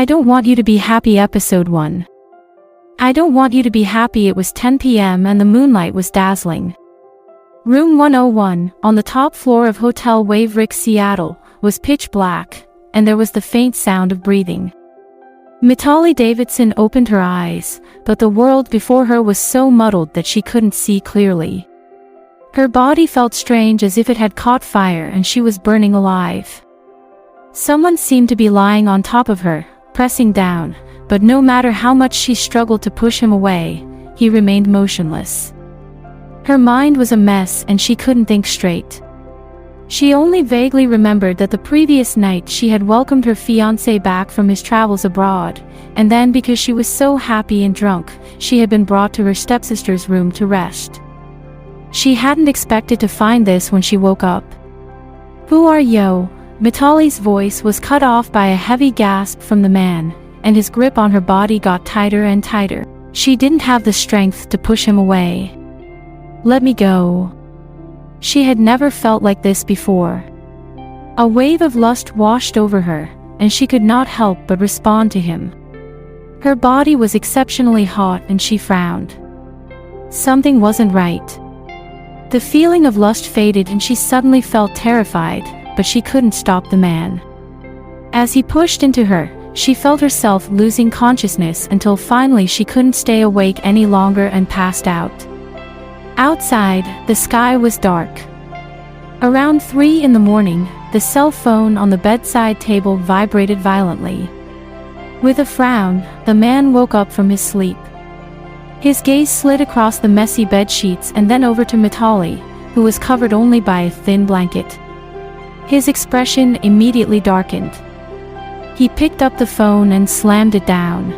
I don't want you to be happy. Episode 1. I don't want you to be happy. It was 10 p.m. and the moonlight was dazzling. Room 101, on the top floor of Hotel Waverick, Seattle, was pitch black, and there was the faint sound of breathing. Mitali Davidson opened her eyes, but the world before her was so muddled that she couldn't see clearly. Her body felt strange, as if it had caught fire and she was burning alive. Someone seemed to be lying on top of her, pressing down, but no matter how much she struggled to push him away, he remained motionless. Her mind was a mess and she couldn't think straight. She only vaguely remembered that the previous night she had welcomed her fiancé back from his travels abroad, and then because she was so happy and drunk, she had been brought to her stepsister's room to rest. She hadn't expected to find this when she woke up. "Who are you?" Mitali's voice was cut off by a heavy gasp from the man, and his grip on her body got tighter and tighter. She didn't have the strength to push him away. "Let me go." She had never felt like this before. A wave of lust washed over her, and she could not help but respond to him. Her body was exceptionally hot and she frowned. Something wasn't right. The feeling of lust faded and she suddenly felt terrified, but she couldn't stop the man. As he pushed into her, she felt herself losing consciousness until finally she couldn't stay awake any longer and passed out. Outside, the sky was dark. Around 3 in the morning, the cell phone on the bedside table vibrated violently. With a frown, the man woke up from his sleep. His gaze slid across the messy bed sheets and then over to Mitali, who was covered only by a thin blanket. His expression immediately darkened. He picked up the phone and slammed it down.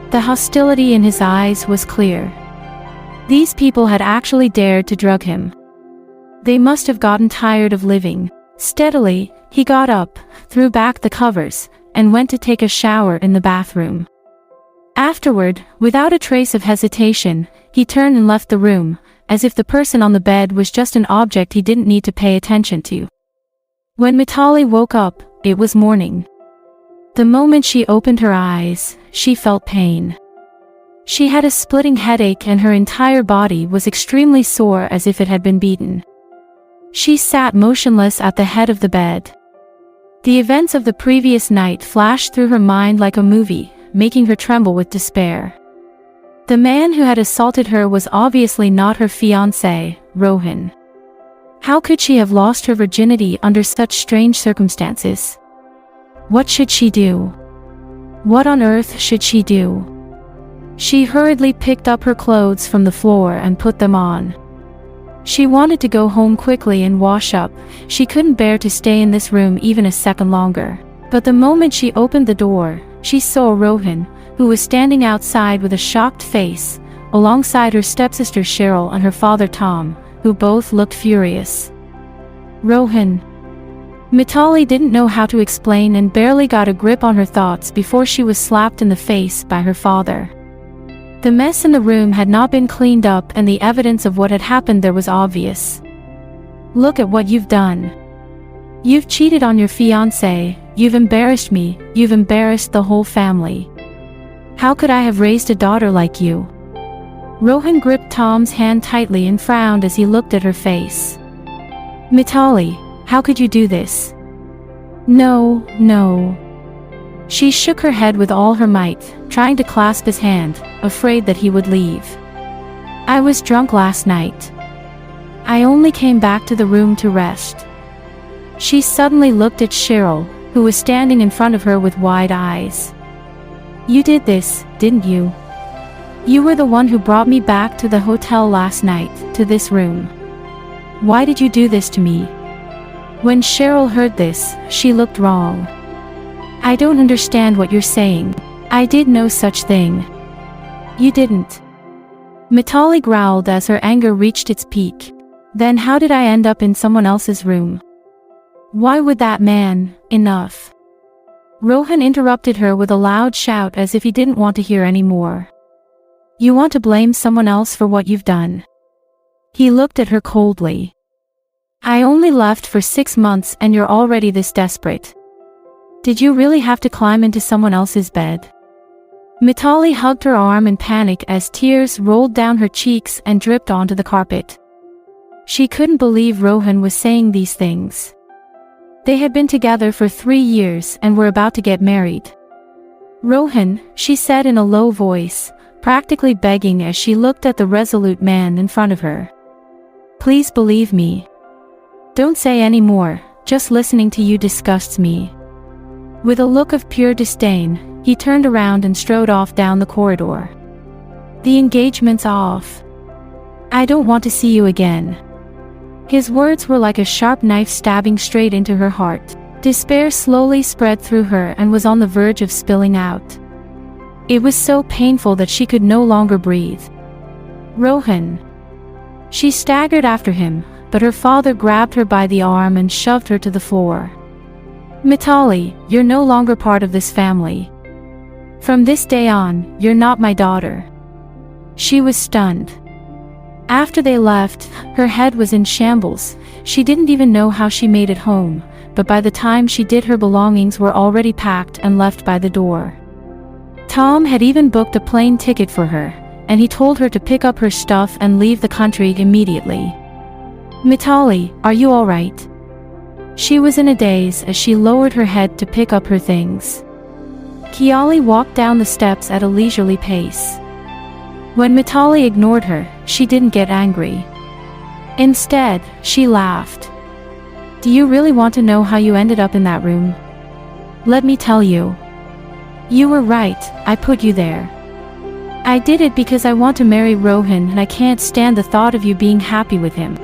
The hostility in his eyes was clear. These people had actually dared to drug him. They must have gotten tired of living. Steadily, he got up, threw back the covers, and went to take a shower in the bathroom. Afterward, without a trace of hesitation, he turned and left the room, as if the person on the bed was just an object he didn't need to pay attention to. When Mitali woke up, it was morning. The moment she opened her eyes, she felt pain. She had a splitting headache and her entire body was extremely sore, as if it had been beaten. She sat motionless at the head of the bed. The events of the previous night flashed through her mind like a movie, making her tremble with despair. The man who had assaulted her was obviously not her fiancé, Rohan. How could she have lost her virginity under such strange circumstances? What should she do? What on earth should she do? She hurriedly picked up her clothes from the floor and put them on. She wanted to go home quickly and wash up. She couldn't bear to stay in this room even a second longer. But the moment she opened the door, she saw Rohan, who was standing outside with a shocked face, alongside her stepsister Cheryl and her father Tom, who both looked furious. "Rohan." Mitali didn't know how to explain and barely got a grip on her thoughts before she was slapped in the face by her father. The mess in the room had not been cleaned up and the evidence of what had happened there was obvious. "Look at what you've done. You've cheated on your fiancé, you've embarrassed me, you've embarrassed the whole family. How could I have raised a daughter like you?" Rohan gripped Tom's hand tightly and frowned as he looked at her face. "Mitali, how could you do this?" "No, no." She shook her head with all her might, trying to clasp his hand, afraid that he would leave. "I was drunk last night. I only came back to the room to rest." She suddenly looked at Cheryl, who was standing in front of her with wide eyes. "You did this, didn't you? You were the one who brought me back to the hotel last night, to this room. Why did you do this to me?" When Cheryl heard this, she looked wrong. "I don't understand what you're saying. I did no such thing." "You didn't." Mitali growled as her anger reached its peak. "Then how did I end up in someone else's room? Why would that man?" "Enough." Rohan interrupted her with a loud shout as if he didn't want to hear any more. "You want to blame someone else for what you've done?" He looked at her coldly. "I only left for 6 months and you're already this desperate. Did you really have to climb into someone else's bed? Mitali hugged her arm in panic as tears rolled down her cheeks and dripped onto the carpet. She couldn't believe Rohan was saying these things. They had been together for 3 years and were about to get married. Rohan, she said in a low voice, practically begging as she looked at the resolute man in front of her. Please believe me. Don't say any more, just listening to you disgusts me. With a look of pure disdain, he turned around and strode off down the corridor. The engagement's off. I don't want to see you again. His words were like a sharp knife stabbing straight into her heart. Despair slowly spread through her and was on the verge of spilling out. It was so painful that she could no longer breathe. Rohan. She staggered after him, but her father grabbed her by the arm and shoved her to the floor. Mitali, you're no longer part of this family. From this day on, you're not my daughter. She was stunned. After they left, her head was in shambles. She didn't even know how she made it home, but by the time she did, her belongings were already packed and left by the door. Tom had even booked a plane ticket for her, and he told her to pick up her stuff and leave the country immediately. Mitali, are you all right? She was in a daze as she lowered her head to pick up her things. Kiali walked down the steps at a leisurely pace. When Mitali ignored her, she didn't get angry. Instead, she laughed. Do you really want to know how you ended up in that room? Let me tell you. You were right, I put you there. I did it because I want to marry Rohan and I can't stand the thought of you being happy with him.